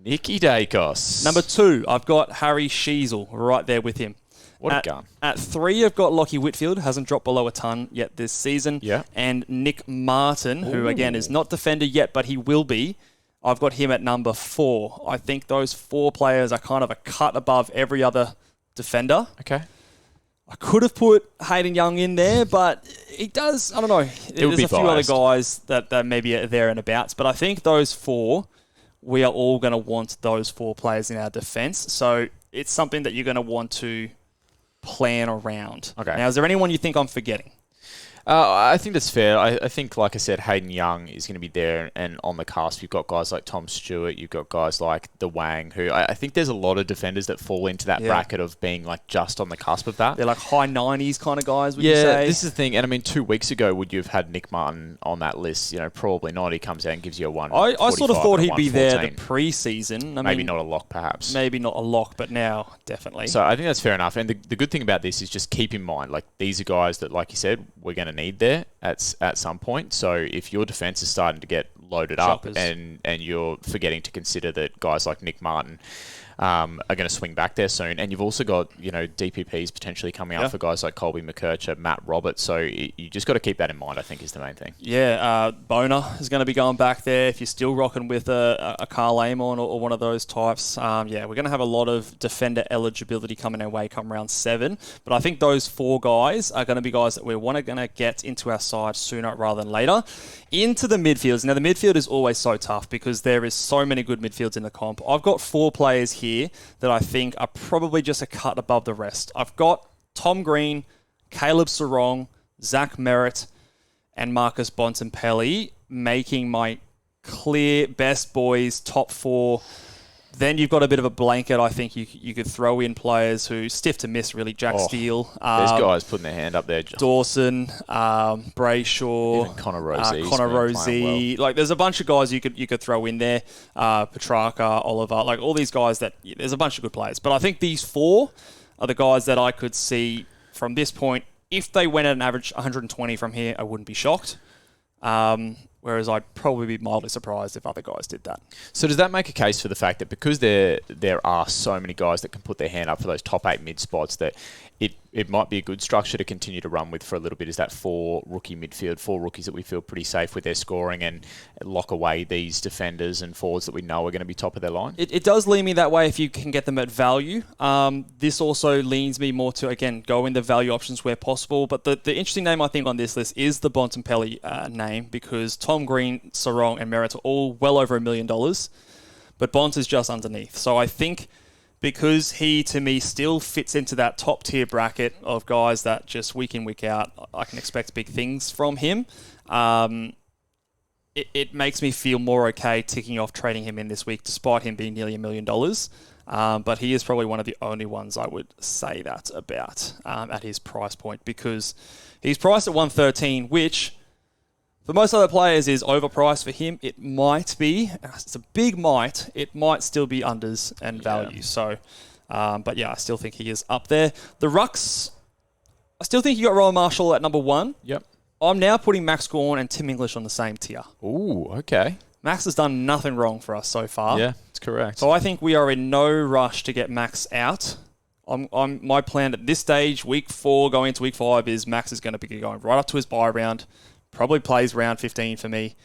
Nicky Dacos. Number 2, I've got Harry Sheasel right there with him. What a gun. At 3, I've got Lockie Whitfield, hasn't dropped below a ton yet this season. Yeah. And Nick Martin, who again is not defender yet, but he will be. I've got him at number 4. I think those 4 players are kind of a cut above every other defender. Okay. I could have put Hayden Young in there, but he does, I don't know. There's a few other guys that maybe are there and abouts, but I think those 4... we are all going to want those 4 players in our defence. So it's something that you're going to want to plan around. Okay. Now, is there anyone you think I'm forgetting? I think that's fair. I think, like I said, Hayden Young is going to be there and on the cusp. You've got guys like Tom Stewart. You've got guys like the Wang, who I think there's a lot of defenders that fall into that bracket of being like just on the cusp of that. They're like high 90s kind of guys, would you say? Yeah, this is the thing. And I mean, 2 weeks ago, would you have had Nick Martin on that list? Probably not. He comes out and gives you a 1. I sort of thought he'd be there the pre-season. Maybe not a lock, perhaps. Maybe not a lock, but now definitely. So I think that's fair enough. And the good thing about this is just keep in mind, like, these are guys that, like you said, we're going to need there at some point. So if your defence is starting to get loaded up and you're forgetting to consider that guys like Nick Martin are going to swing back there soon, and you've also got DPPs potentially coming up for guys like Colby McKercher, Matt Roberts. So you just got to keep that in mind, I think, is the main thing. Yeah, Boner is going to be going back there if you're still rocking with a Carl Amon or one of those types. We're going to have a lot of defender eligibility coming our way come round 7. But I think those 4 guys are going to be guys that we're going to get into our side sooner rather than later. Into the midfields. Now, the midfield is always so tough because there is so many good midfields in the comp. I've got 4 players here that I think are probably just a cut above the rest. I've got Tom Green, Caleb Sarong, Zach Merritt, and Marcus Bontempelli making my clear best boys top 4. Then you've got a bit of a blanket. I think you could throw in players who stiff to miss, really. Jack Steele. There's guys putting their hand up there. Dawson, Brayshaw, even Connor Rosie's Connor Rosie. Well. Like, there's a bunch of guys you could throw in there. Petrarca, Oliver, like all these guys that there's a bunch of good players. But I think these 4 are the guys that I could see from this point. If they went at an average 120 from here, I wouldn't be shocked. Whereas I'd probably be mildly surprised if other guys did that. So does that make a case for the fact that because there are so many guys that can put their hand up for those top 8 mid spots, that it might be a good structure to continue to run with for a little bit? Is that 4 rookie midfield, 4 rookies that we feel pretty safe with their scoring and lock away these defenders and forwards that we know are going to be top of their line? It does lean me that way if you can get them at value. This also leans me more to, again, go in the value options where possible. But the interesting name I think on this list is the Bontempelli name, because Tom Green, Sarong and Merritt are all well over $1 million. But Bont is just underneath. So I think because he, to me, still fits into that top-tier bracket of guys that just week in, week out, I can expect big things from him. It makes me feel more okay ticking off trading him in this week, despite him being nearly $1 million. But he is probably one of the only ones I would say that about at his price point, because he's priced at 113, which for most other players is overpriced. For him, it might be. It's a big might. It might still be unders and value. So, but yeah, I still think he is up there. The rucks, I still think you got Rowan Marshall at number 1. Yep. I'm now putting Max Gawn and Tim English on the same tier. Ooh, okay. Max has done nothing wrong for us so far. Yeah, that's correct. So I think we are in no rush to get Max out. My plan at this stage, week 4 going into week 5, is Max is going to be going right up to his bye round. Probably plays round 15 for me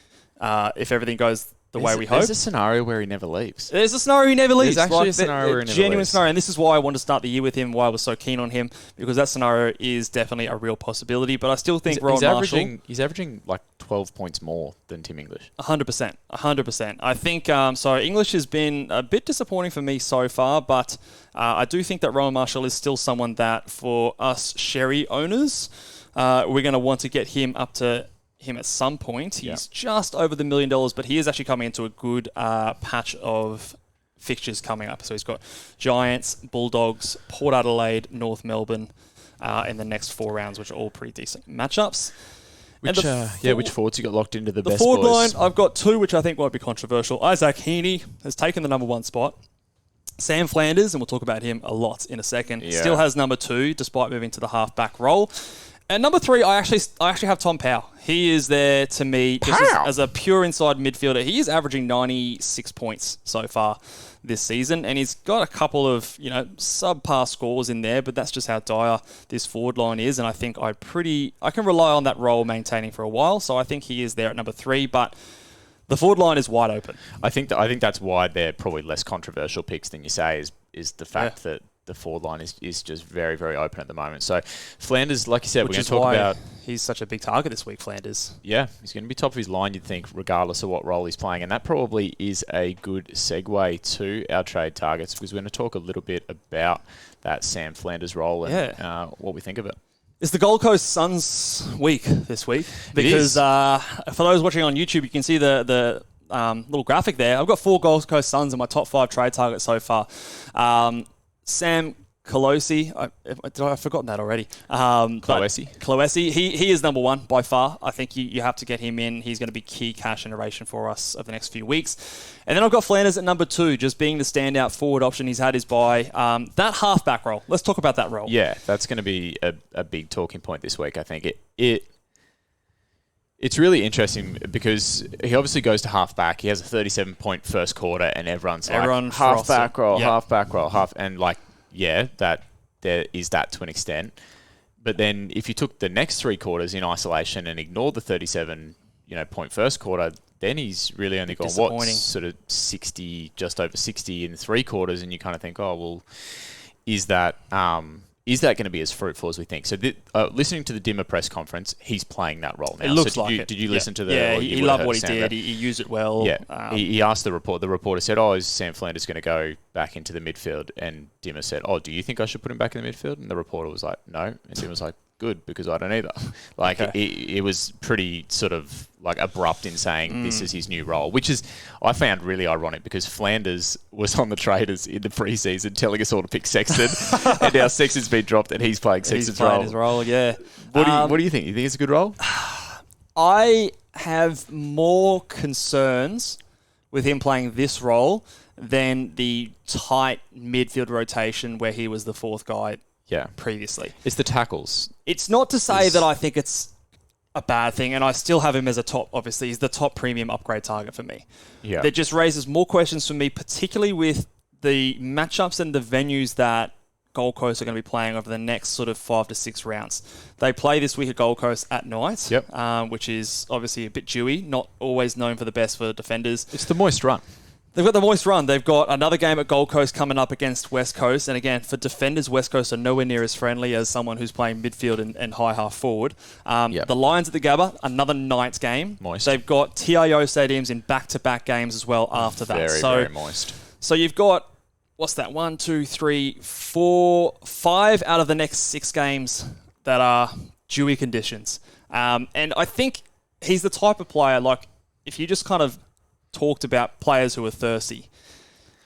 if everything goes the way we hope. There's a scenario where he never leaves. There's a scenario he never leaves. There's actually a scenario where he never genuine leaves. scenario. And this is why I wanted to start the year with him, why I was so keen on him, because that scenario is definitely a real possibility. But I still think Rowan Marshall... He's averaging like 12 points more than Tim English. 100%. 100%. I think, so English has been a bit disappointing for me so far, but I do think that Rowan Marshall is still someone that, for us Sherry owners, we're going to want to get him up to him at some point. He's just over the $1 million, but he is actually coming into a good patch of fixtures coming up. So he's got Giants, Bulldogs, Port Adelaide, North Melbourne in the next 4 rounds, which are all pretty decent matchups. Which forwards you got locked into the best forward boys? line, I've got 2 which I think might be controversial. Isaac Heaney has taken the number 1 spot. Sam Flanders, and we'll talk about him a lot in a second, still has number 2 despite moving to the half-back role. And number 3, I actually have Tom Powell. He is there to me just as a pure inside midfielder. He is averaging 96 points so far this season, and he's got a couple of subpar scores in there, but that's just how dire this forward line is. And I think I can rely on that role maintaining for a while. So I think he is there at number 3, but the forward line is wide open. I think that's why they're probably less controversial picks than you say. Is the fact that the forward line is just very, very open at the moment. So Flanders, like you said, we're going to talk about... He's such a big target this week, Flanders. Yeah, he's going to be top of his line, you'd think, regardless of what role he's playing. And that probably is a good segue to our trade targets, because we're going to talk a little bit about that Sam Flanders role and what we think of it. It's the Gold Coast Suns week this week because for those watching on YouTube, you can see the little graphic there. I've got 4 Gold Coast Suns in my top 5 trade targets so far. Sam Colosi, I've forgotten that already. Cloesi, he is number 1 by far. I think you have to get him in. He's going to be key cash generation for us over the next few weeks. And then I've got Flanders at number 2, just being the standout forward option. He's had his bye. That halfback role. Let's talk about that role. Yeah, that's going to be a big talking point this week. I think it's really interesting because he obviously goes to halfback. He has a 37-point first quarter, and everyone's like halfback roll, and like. Yeah, that there is that to an extent. But then if you took the next 3 quarters in isolation and ignored the 37, point first quarter, then he's really only got sort of 60, just over 60 in 3 quarters, and you kind of think, oh well, is that going to be as fruitful as we think? So listening to the Dimmer press conference, he's playing that role now. It looks so did you listen to the? Yeah, he loved what he did. He used it well. Yeah, he asked the reporter. The reporter said, "Oh, is Sam Flanders going to go back into the midfield?" And Dimmer said, "Oh, do you think I should put him back in the midfield?" And the reporter was like, "No," and Dimmer was like, "Good, because I don't either." It was pretty sort of like abrupt in saying this is his new role, which is I found really ironic because Flanders was on the traders in the preseason telling us all to pick Sexton, and now Sexton's been dropped and he's playing Sexton's role. His role, yeah. What do you think? You think it's a good role? I have more concerns with him playing this role than the tight midfield rotation where he was the 4th guy. Yeah, previously. It's the tackles. It's not to say that I think it's a bad thing, and I still have him as a top, obviously, he's the top premium upgrade target for me. Yeah. That just raises more questions for me, particularly with the matchups and the venues that Gold Coast are going to be playing over the next sort of 5 to 6 rounds. They play this week at Gold Coast at night, which is obviously a bit dewy, not always known for the best for defenders. It's the moist run. They've got the moist run. They've got another game at Gold Coast coming up against West Coast. And again, for defenders, West Coast are nowhere near as friendly as someone who's playing midfield and high half forward. The Lions at the Gabba, another night game. Moist. They've got TIO stadiums in back-to-back games as well after that. Very moist. So you've got, what's that, 1, 2, 3, 4, 5 out of the next 6 games that are dewy conditions. And I think he's the type of player, like, if you just kind of talked about players who are thirsty,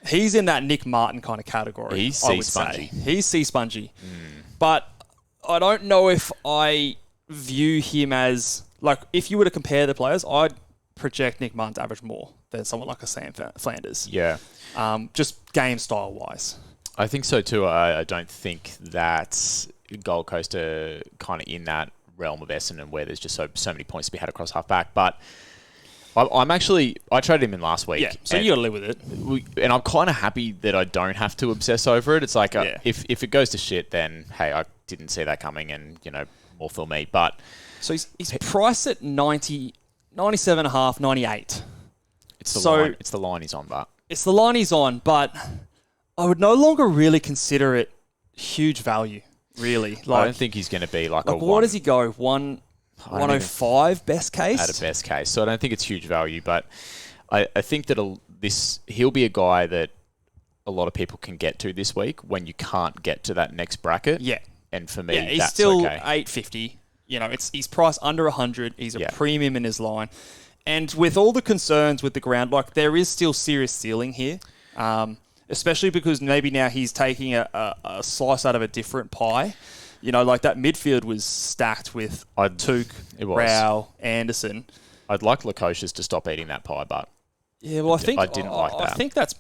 he's in that Nick Martin kind of category. He's sea-spongy. He's sea-spongy. But I don't know if I view him as, like, if you were to compare the players, I'd project Nick Martin to average more than someone like a Sam Flanders. Yeah. Just game style wise. I think so too. I don't think that Gold Coast are kind of in that realm of Essendon where there's just so many points to be had across half back. But I traded him in last week. Yeah, so you got to live with it. And I'm kind of happy that I don't have to obsess over it. It's like, if it goes to shit, then, hey, I didn't see that coming and, more for me. But so he's priced at 90, 97.5, 98. It's the line he's on, but. It's the line he's on, but I would no longer really consider it huge value, really. Like, I don't think he's going to be like a what does he go? 105 best case? At a best case. So I don't think it's huge value, but I think that he'll be a guy that a lot of people can get to this week when you can't get to that next bracket. Yeah. And for me, he's that's still okay. 850. He's priced under 100. He's a premium in his line. And with all the concerns with the ground, like, there is still serious ceiling here, especially because maybe now he's taking a slice out of a different pie. Like that midfield was stacked with Took, Rao, Anderson. I'd like Lukosius to stop eating that pie, but I didn't like that. I think that's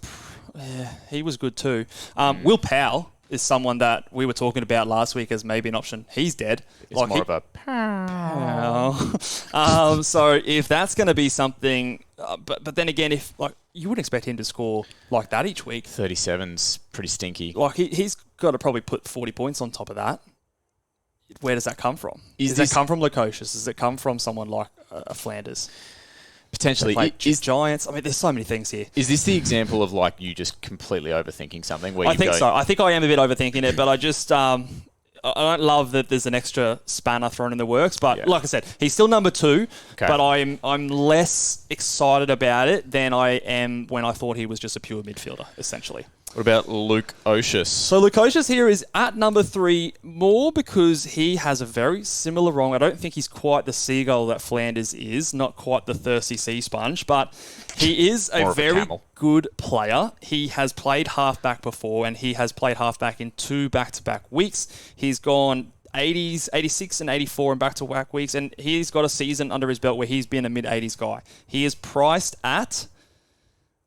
he was good too. Will Powell is someone that we were talking about last week as maybe an option. He's dead. It's more of a pow. So if that's going to be something, but then again, if like you wouldn't expect him to score like that each week. 37's pretty stinky. Like he's got to probably put 40 points on top of that. Where does that come from? Does that come from Lukosius? Does it come from someone like a Flanders? Potentially. Giants. I mean, there's so many things here. Is this the example of like you just completely overthinking something? I think so. I think I am a bit overthinking it, but I just I don't love that there's an extra spanner thrown in the works. But like I said, he's still number 2. Okay. But I'm less excited about it than I am when I thought he was just a pure midfielder, essentially. What about Luke Oshus? So Lukosius here is at number 3 more because he has a very similar role. I don't think he's quite the seagull that Flanders is, not quite the thirsty sea sponge, but he is a very good player. He has played halfback before, and he has played halfback in 2 back-to-back weeks. He's gone 80s, 86 and 84 in back-to-back weeks, and he's got a season under his belt where he's been a mid-80s guy. He is priced at,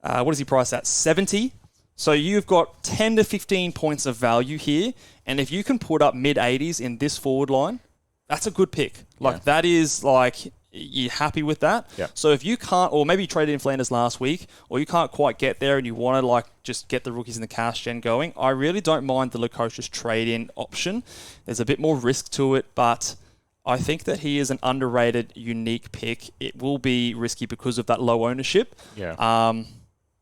what is he priced at? 70. So you've got 10 to 15 points of value here, and if you can put up mid-80s in this forward line, that's a good pick. That is you're happy with that. Yeah. So if you can't, or maybe you traded in Flanders last week, or you can't quite get there and you want to just get the rookies in the cash gen going, I really don't mind the Lukosius trade-in option. There's a bit more risk to it, but I think that he is an underrated, unique pick. It will be risky because of that low ownership. Yeah.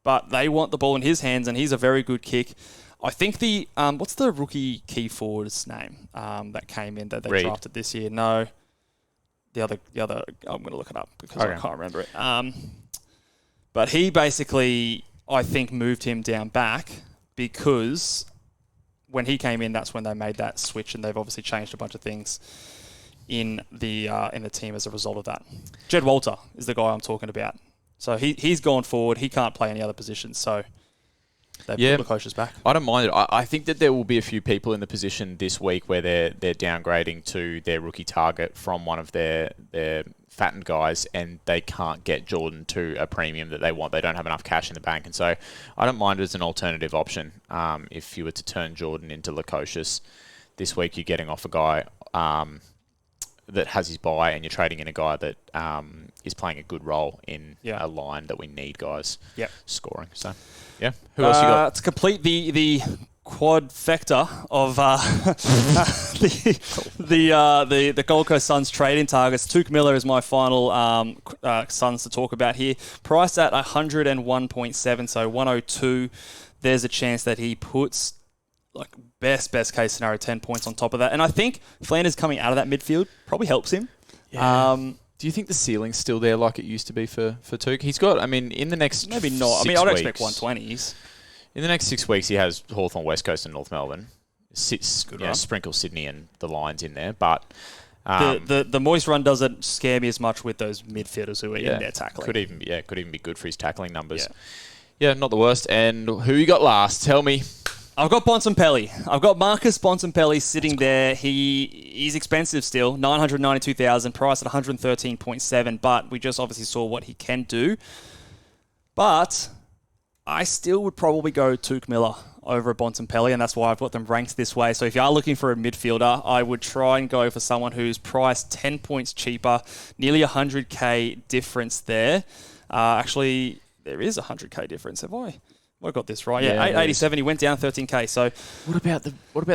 But they want the ball in his hands, and he's a very good kick. I think the what's the rookie key forward's name that came in that they drafted this year? No, the other. I'm going to look it up because I can't remember it. But he basically, I think, moved him down back because when he came in, that's when they made that switch, and they've obviously changed a bunch of things in the team as a result of that. Jed Walter is the guy I'm talking about. So he's gone forward. He can't play any other positions. So they put Lukosius back. I don't mind it. I think that there will be a few people in the position this week where they're downgrading to their rookie target from one of their fattened guys, and they can't get Jordan to a premium that they want. They don't have enough cash in the bank. And so I don't mind it as an alternative option. If you were to turn Jordan into Lukosius this week, you're getting off a guy that has his bye, and you're trading in a guy that is playing a good role in a line that we need guys scoring. So, who else you got? To complete the quadfecta of the Gold Coast Suns trade-in targets, Tuke Miller is my final Suns to talk about here. Priced at 101.7, so 102. There's a chance that he puts best case scenario 10 points on top of that. And I think Flanders coming out of that midfield probably helps him. Yeah. Do you think the ceiling's still there like it used to be for Tuke? He's got, in the next maybe not. I'd expect 120s. In the next 6 weeks, he has Hawthorn, West Coast and North Melbourne. Sprinkle Sydney and the Lions in there. But the moist run doesn't scare me as much with those midfielders who are in there tackling. Could even be good for his tackling numbers. Yeah, not the worst. And who you got last? Tell me. I've got Bontempelli. I've got Marcus Bontempelli sitting there. He's expensive still, $992,000, priced at 113.7, but we just obviously saw what he can do. But I still would probably go Tuke Miller over Bontempelli, and that's why I've got them ranked this way. So if you are looking for a midfielder, I would try and go for someone who's priced 10 points cheaper, nearly 100K difference there. Actually, there is a 100K difference. Have I got this right? Yeah, 887. He went down 13K. So what about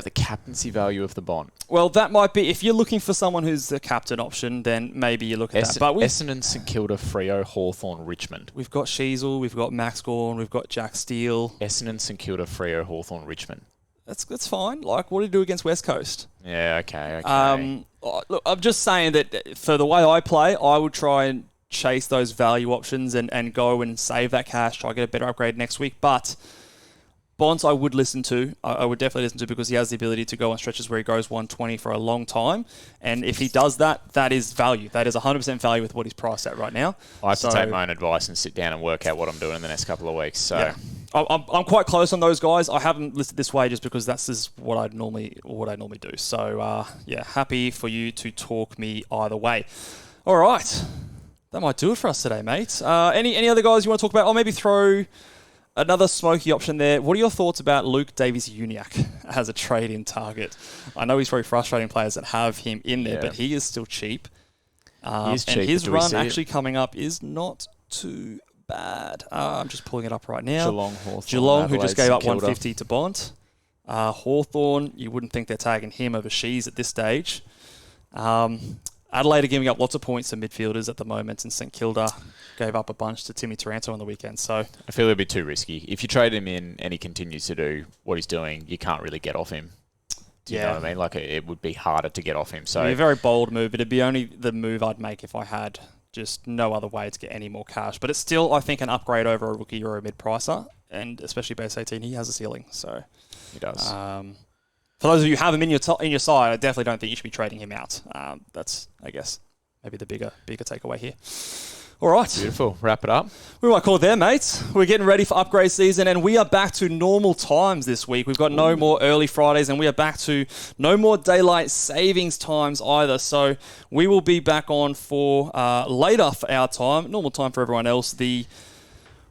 the captaincy value of the Bont? Well, that might be, if you're looking for someone who's the captain option, then maybe you look at that. But Essendon, St Kilda, Freo, Hawthorn, Richmond. We've got Sheasel, we've got Max Gorn, we've got Jack Steele. Essendon, St Kilda, Freo, Hawthorn, Richmond. That's fine. What do you do against West Coast? Yeah, okay. Look, I'm just saying that for the way I play, I would try and chase those value options and go and save that cash, try to get a better upgrade next week. But Bonds I would listen to. I would definitely listen to, because he has the ability to go on stretches where he goes 120 for a long time. And if he does that, that is value. That is 100% value with what he's priced at right now. I have to take my own advice and sit down and work out what I'm doing in the next couple of weeks. So yeah. I'm quite close on those guys. I haven't listed this way just because that's just what I normally do. So happy for you to talk me either way. All right. That might do it for us today, mate. Any other guys you want to talk about? Or maybe throw another smoky option there. What are your thoughts about Luke Davies-Uniacke as a trade-in target? I know he's very frustrating players that have him in there, but he is still cheap. He is cheap. And his run actually coming up is not too bad. I'm just pulling it up right now. Geelong, who just gave up 150 to Bont. Hawthorn, you wouldn't think they're tagging him over Shees at this stage. Adelaide are giving up lots of points to midfielders at the moment, and St Kilda gave up a bunch to Timmy Taranto on the weekend. So I feel it'd be too risky. If you trade him in and he continues to do what he's doing, you can't really get off him. Do you know what I mean? It would be harder to get off him. So it'd be a very bold move, but it'd be only the move I'd make if I had just no other way to get any more cash. But it's still, I think, an upgrade over a rookie or a mid-pricer, and especially base 18, he has a ceiling. So He does. For those of you who have him in your side, I definitely don't think you should be trading him out. That's, I guess, maybe the bigger takeaway here. All right. Beautiful. Wrap it up. We might call it there, mates. We're getting ready for upgrade season, and we are back to normal times this week. We've got no more early Fridays, and we are back to no more daylight savings times either. So we will be back on for later for our time, normal time for everyone else, the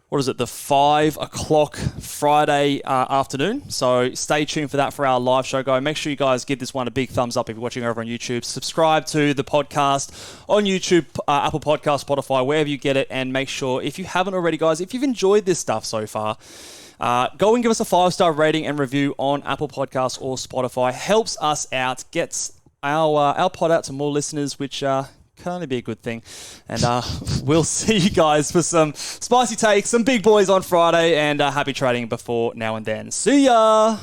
5 o'clock Friday afternoon. So stay tuned for that for our live show, guys. Make sure you guys give this one a big thumbs up if you're watching over on YouTube. Subscribe to the podcast on YouTube, Apple Podcast, Spotify, wherever you get it. And make sure, if you haven't already, guys, if you've enjoyed this stuff so far, go and give us a 5-star rating and review on Apple Podcasts or Spotify. Helps us out, gets our pod out to more listeners, which can only be a good thing. And we'll see you guys for some spicy takes, some big boys on Friday, and happy trading before now and then. See ya!